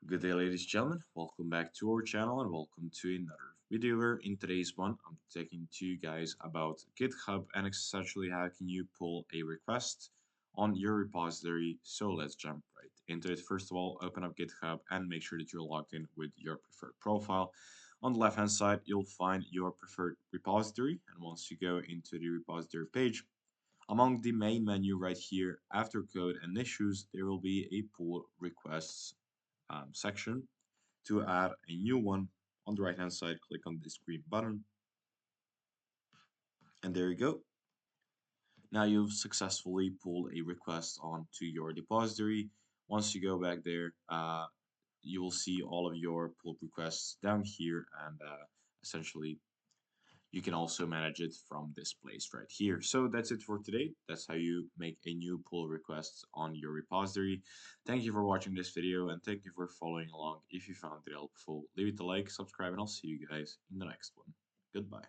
Good day, ladies and gentlemen. Welcome back to our channel and welcome to another video. Where in today's one, I'm taking to you guys about GitHub and essentially how can you pull a request on your repository. So let's jump right into it. First of all, open up GitHub and make sure that you're logged in with your preferred profile. On the left-hand side, you'll find your preferred repository. And once you go into the repository page, among the main menu right here, after code and issues, there will be a pull requests section. To add a new one, on the right hand side, click on this green button, and there you go. Now you've successfully pulled a request onto your repository. Once you go back there, you will see all of your pull requests down here, and essentially you can also manage it from this place right here. So that's it for today. That's how you make a new pull request on your repository. Thank you for watching this video and thank you for following along. If you found it helpful, leave it a like, subscribe, and I'll see you guys in the next one. Goodbye.